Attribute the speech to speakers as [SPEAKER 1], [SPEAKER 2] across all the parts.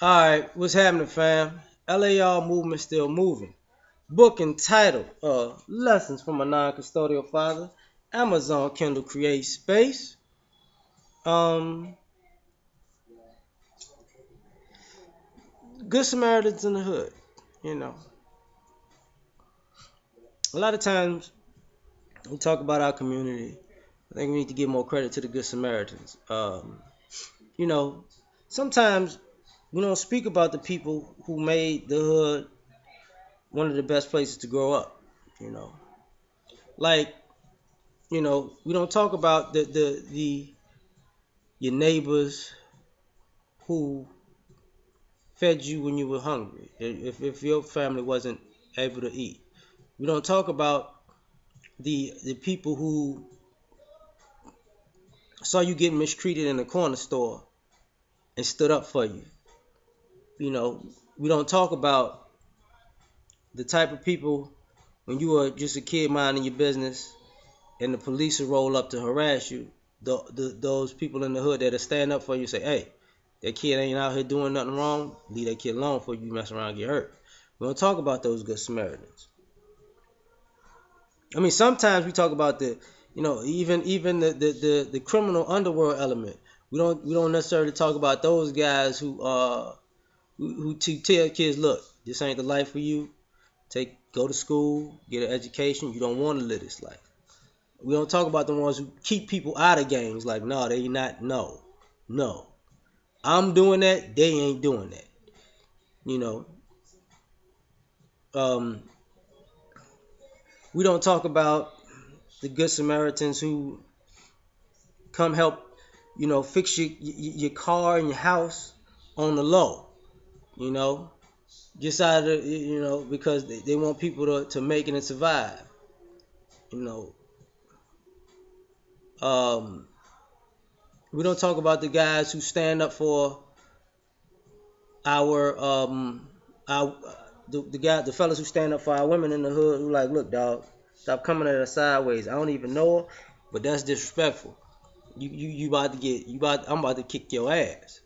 [SPEAKER 1] Alright, what's happening, fam? L.A.R movement still moving. Book entitled Lessons from a Non-Custodial Father. Amazon Kindle Create Space. Um, Good Samaritans in the Hood. You know, a lot of times we talk about our community. I think we need to give more credit to the Good Samaritans. You know, Sometimes we don't speak about the people who made the hood one of the best places to grow up. You know, like we don't talk about the your neighbors who fed you when you were hungry. If your family wasn't able to eat, we don't talk about the people who saw you getting mistreated in the corner store and stood up for you. You know, we don't talk about the type of people when you were just a kid minding your business and the police will roll up to harass you. Those people in the hood that'll stand up for you, say, "Hey, that kid ain't out here doing nothing wrong. Leave that kid alone before you mess around and get hurt." We don't talk about those good Samaritans. I mean, sometimes we talk about even the criminal underworld element. We don't necessarily talk about those guys who tell kids, look, this ain't the life for you. Go to school, get an education. You don't want to live this life. We don't talk about the ones who keep people out of games. Like, no, they not. No, no. I'm doing that. They ain't doing that. You know. Um, we don't talk about the good Samaritans who come help, fix your car and your house on the low. You know, just out of because they want people to make it and survive. You know, um, we don't talk about the guys who stand up for our our the fellas who stand up for our women in the hood who like, look, dog, stop coming at us sideways. I don't even know her, but that's disrespectful. You about to get I'm about to kick your ass.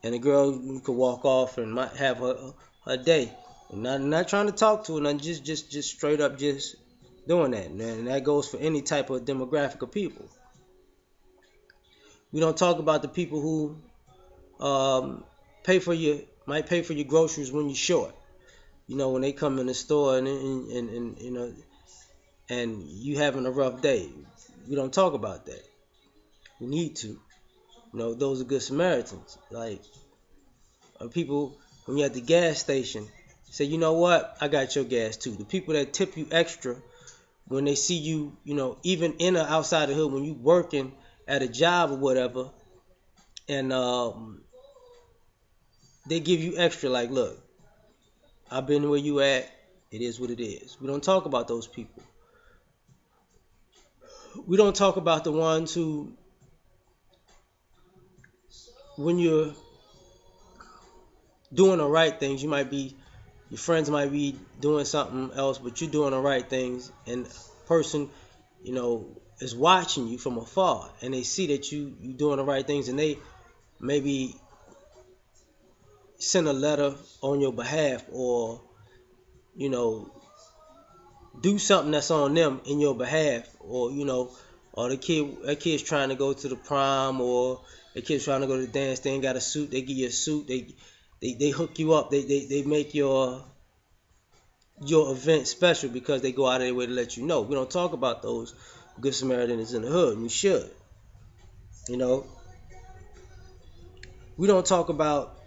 [SPEAKER 1] And the girl could walk off and might have her day. And not trying to talk to her, and just straight up just doing that. And that goes for any type of demographic of people. We don't talk about the people who pay for your might pay for your groceries when you're short. When they come in the store and and you having a rough day. We don't talk about that. We need to. Those are good Samaritans. Like people when you're at the gas station, say, you know what, I got your gas too. The people that tip you extra when they see you, even in or outside the hood, when you working at a job or whatever, and they give you extra. Like, look, I've been where you at. It is what it is. We don't talk about those people. We don't talk about the ones who, when you're doing the right things, your friends might be doing something else, but you're doing the right things, and a person, is watching you from afar, and they see that you doing the right things, and they maybe send a letter on your behalf, or you know do something that's on them in your behalf, or or that kid's trying to go to the prom, or the kid's trying to go to the dance. They ain't got a suit. They give you a suit. They hook you up. They make your event special because they go out of their way to let you know. We don't talk about those good Samaritans in the hood. We should. You know, we don't talk about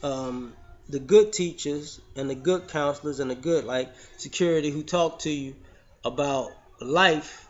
[SPEAKER 1] the good teachers and the good counselors and the good security who talk to you about life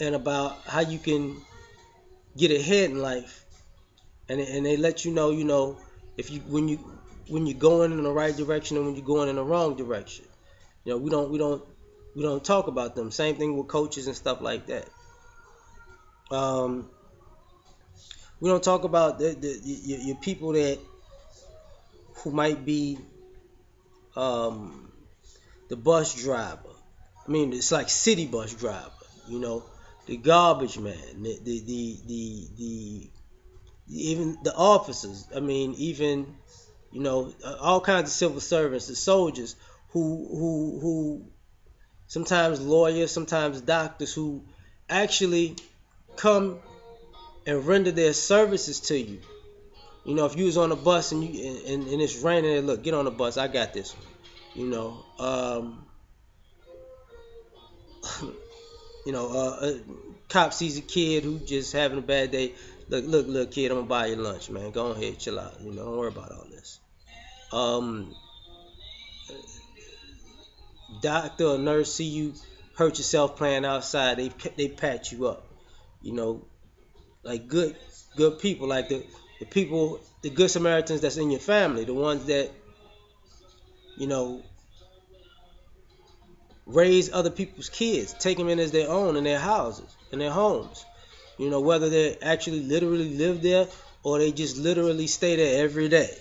[SPEAKER 1] and about how you can get ahead in life, and they let you know, if you when you're going in the right direction and when you're going in the wrong direction. We don't talk about them. Same thing with coaches and stuff like that. Um, we don't talk about your people that who might be um, the bus driver. I mean, it's like city bus driver. The garbage man, the even the officers. I mean, even all kinds of civil servants, the soldiers who sometimes lawyers, sometimes doctors who actually come and render their services to you. If you was on a bus and and it's raining, and look, get on the bus, I got this one. You know, a cop sees a kid who just having a bad day. Look, kid, I'm gonna buy you lunch, man. Go ahead, chill out. Don't worry about all this. Um, Doctor or nurse see you hurt yourself playing outside, they patch you up. You know, like good people, like the people, the good Samaritans that's in your family, the ones that you know raise other people's kids, take them in as their own in their houses, in their homes. Whether they actually literally live there or they just literally stay there every day.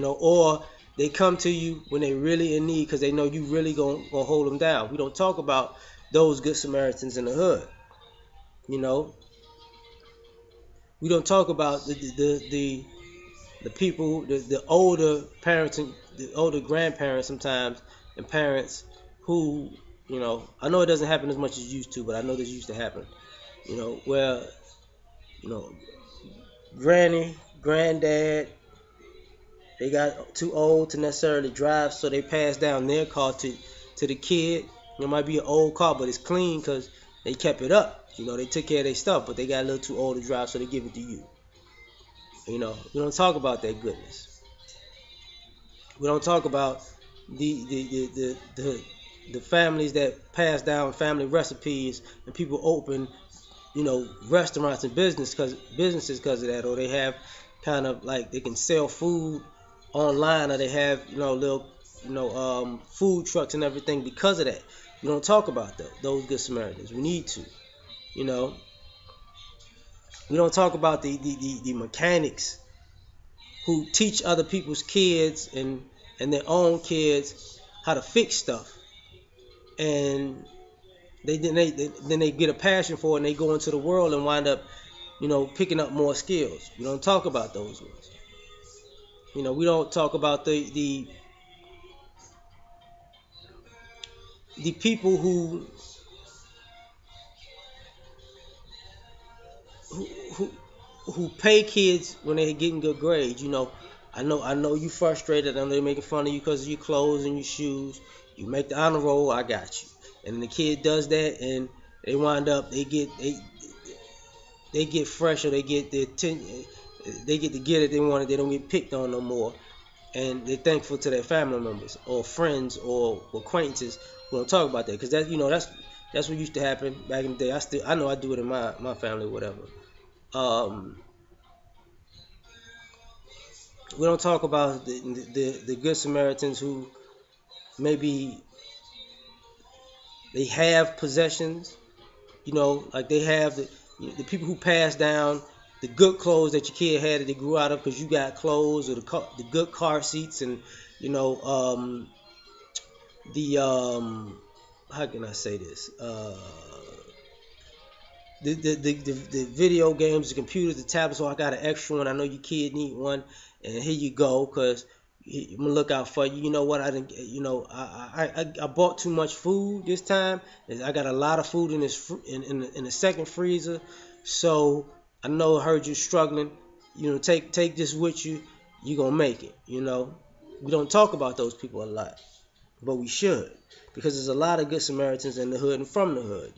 [SPEAKER 1] Or they come to you when they really in need because they know you really gonna hold them down. We don't talk about those good Samaritans in the hood. You know, we don't talk about the people, the older parents and the older grandparents sometimes and parents who, I know it doesn't happen as much as it used to, but I know this used to happen. Where you know, granny, granddad, they got too old to necessarily drive, so they pass down their car to the kid. It might be an old car, but it's clean because they kept it up. They took care of their stuff, but they got a little too old to drive, so they give it to you. We don't talk about that goodness. We don't talk about the families that pass down family recipes and people open restaurants and businesses because of that, or they have kind of like they can sell food online, or they have little food trucks and everything because of that. We don't talk about those good Samaritans. We need to. You know, we don't talk about the mechanics who teach other people's kids and their own kids how to fix stuff, and they get a passion for it, and they go into the world and wind up picking up more skills. We don't talk about those ones. We don't talk about the people who who who pay kids when they're getting good grades. I know you frustrated. I know they're making fun of you because of your clothes and your shoes. You make the honor roll, I got you. And the kid does that, and they wind up they get fresh, or they get the attention, they get to get it they wanted. They don't get picked on no more, and they're thankful to their family members or friends or acquaintances who don't talk about that, because that's what used to happen back in the day. I know I do it in my family, whatever. Um, we don't talk about the good Samaritans who maybe they have possessions, like they have the people who pass down the good clothes that your kid had that they grew out of because you got clothes, or the good car seats, and you know the how can I say this? The video games, the computers, the tablets. So I got an extra one. I know your kid need one, and here you go. Cause I'm gonna look out for you. You know what? I didn't. I bought too much food this time. I got a lot of food in this in the second freezer. So I know I heard you struggling. Take this with you. You gonna make it. We don't talk about those people a lot, but we should, because there's a lot of good Samaritans in the hood and from the hood.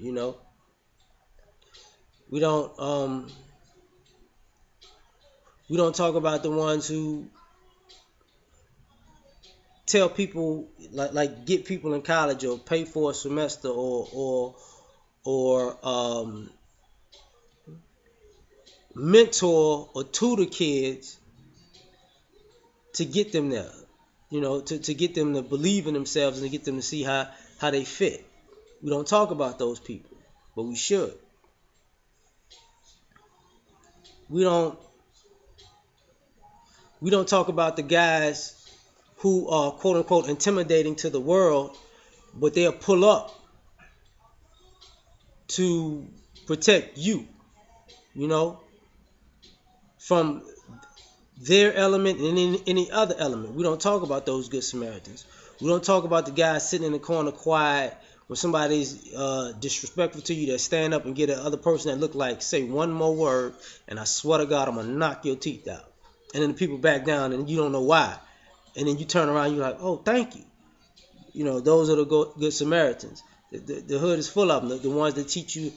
[SPEAKER 1] We don't we don't talk about the ones who tell people, like get people in college or pay for a semester, or mentor or tutor kids to get them there. To get them to believe in themselves and to get them to see how they fit. We don't talk about those people, but we should. We don't we don't talk about the guys who are quote unquote intimidating to the world, but they'll pull up to protect you. You know, from their element and any other element. We don't talk about those good Samaritans. We don't talk about the guy sitting in the corner quiet when somebody's disrespectful to you, that stand up and get the other person that look like, say one more word, and I swear to God, I'm going to knock your teeth out. And then the people back down and you don't know why. And then you turn around, you're like, oh, thank you. You know, those are the good Samaritans. The hood is full of them. The ones that teach you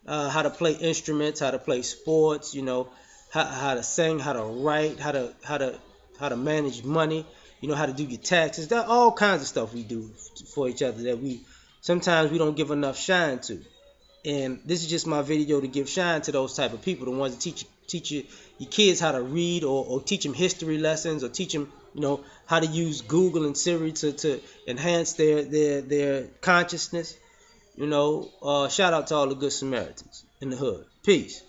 [SPEAKER 1] how to play instruments, how to play sports, you know, how to sing, how to write, how to manage money, you know, how to do your taxes. That all kinds of stuff we do for each other that we sometimes we don't give enough shine to. And this is just my video to give shine to those type of people, the ones that teach your kids how to read, or teach them history lessons, or teach them, you know, how to use Google and Siri to enhance their consciousness. You know, shout out to all the good Samaritans in the hood. Peace.